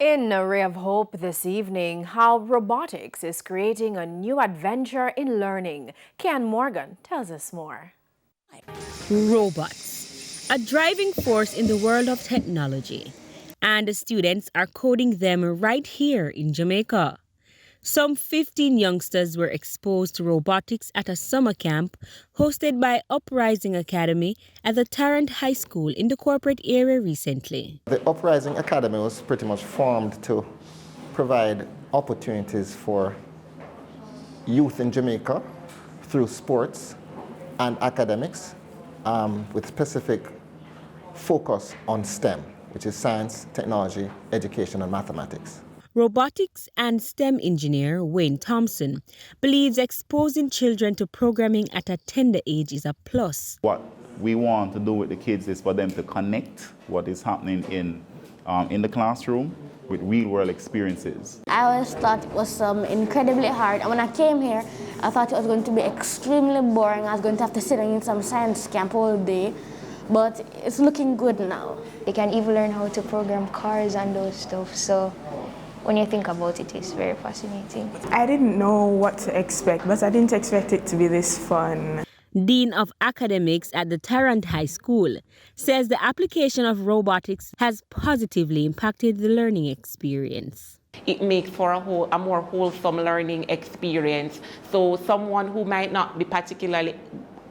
In A Ray of Hope this evening, how robotics is creating a new adventure in learning. Kian Morgan tells us more. Robots, a driving force in the world of technology. And the students are coding them right here in Jamaica. Some 15 youngsters were exposed to robotics at a summer camp hosted by Uprising Academy at the Tarrant High School in the corporate area recently. The Uprising Academy was pretty much formed to provide opportunities for youth in Jamaica through sports and academics with specific focus on STEM, which is science, technology, education, and mathematics. Robotics and STEM engineer Wayne Thompson believes exposing children to programming at a tender age is a plus. What we want to do with the kids is for them to connect what is happening in the classroom with real-world experiences. I always thought it was incredibly hard, and when I came here, I thought it was going to be extremely boring. I was going to have to sit in some science camp all day, but it's looking good now. They can even learn how to program cars and those stuff, so when you think about it, it's very fascinating. I didn't know what to expect, but I didn't expect it to be this fun. Dean of Academics at the Tarrant High School says the application of robotics has positively impacted the learning experience. It makes for a more wholesome learning experience. So someone who might not be particularly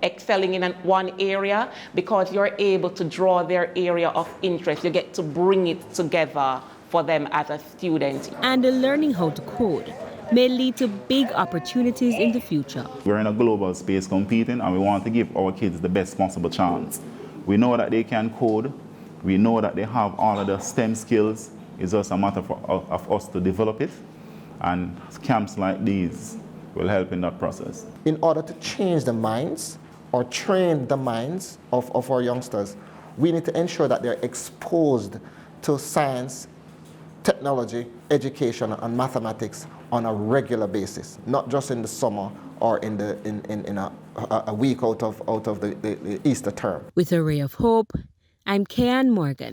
excelling in one area, because you're able to draw their area of interest, you get to bring it together for them as a student. And learning how to code may lead to big opportunities in the future. We're in a global space competing, and we want to give our kids the best possible chance. We know that they can code. We know that they have all of the STEM skills. It's just a matter of us to develop it, and camps like these will help in that process. In order to change the minds or train the minds of our youngsters, we need to ensure that they're exposed to science, technology, education, and mathematics on a regular basis, not just in the summer or in a week out of the Easter term. With A Ray of Hope, I'm Kian Morgan.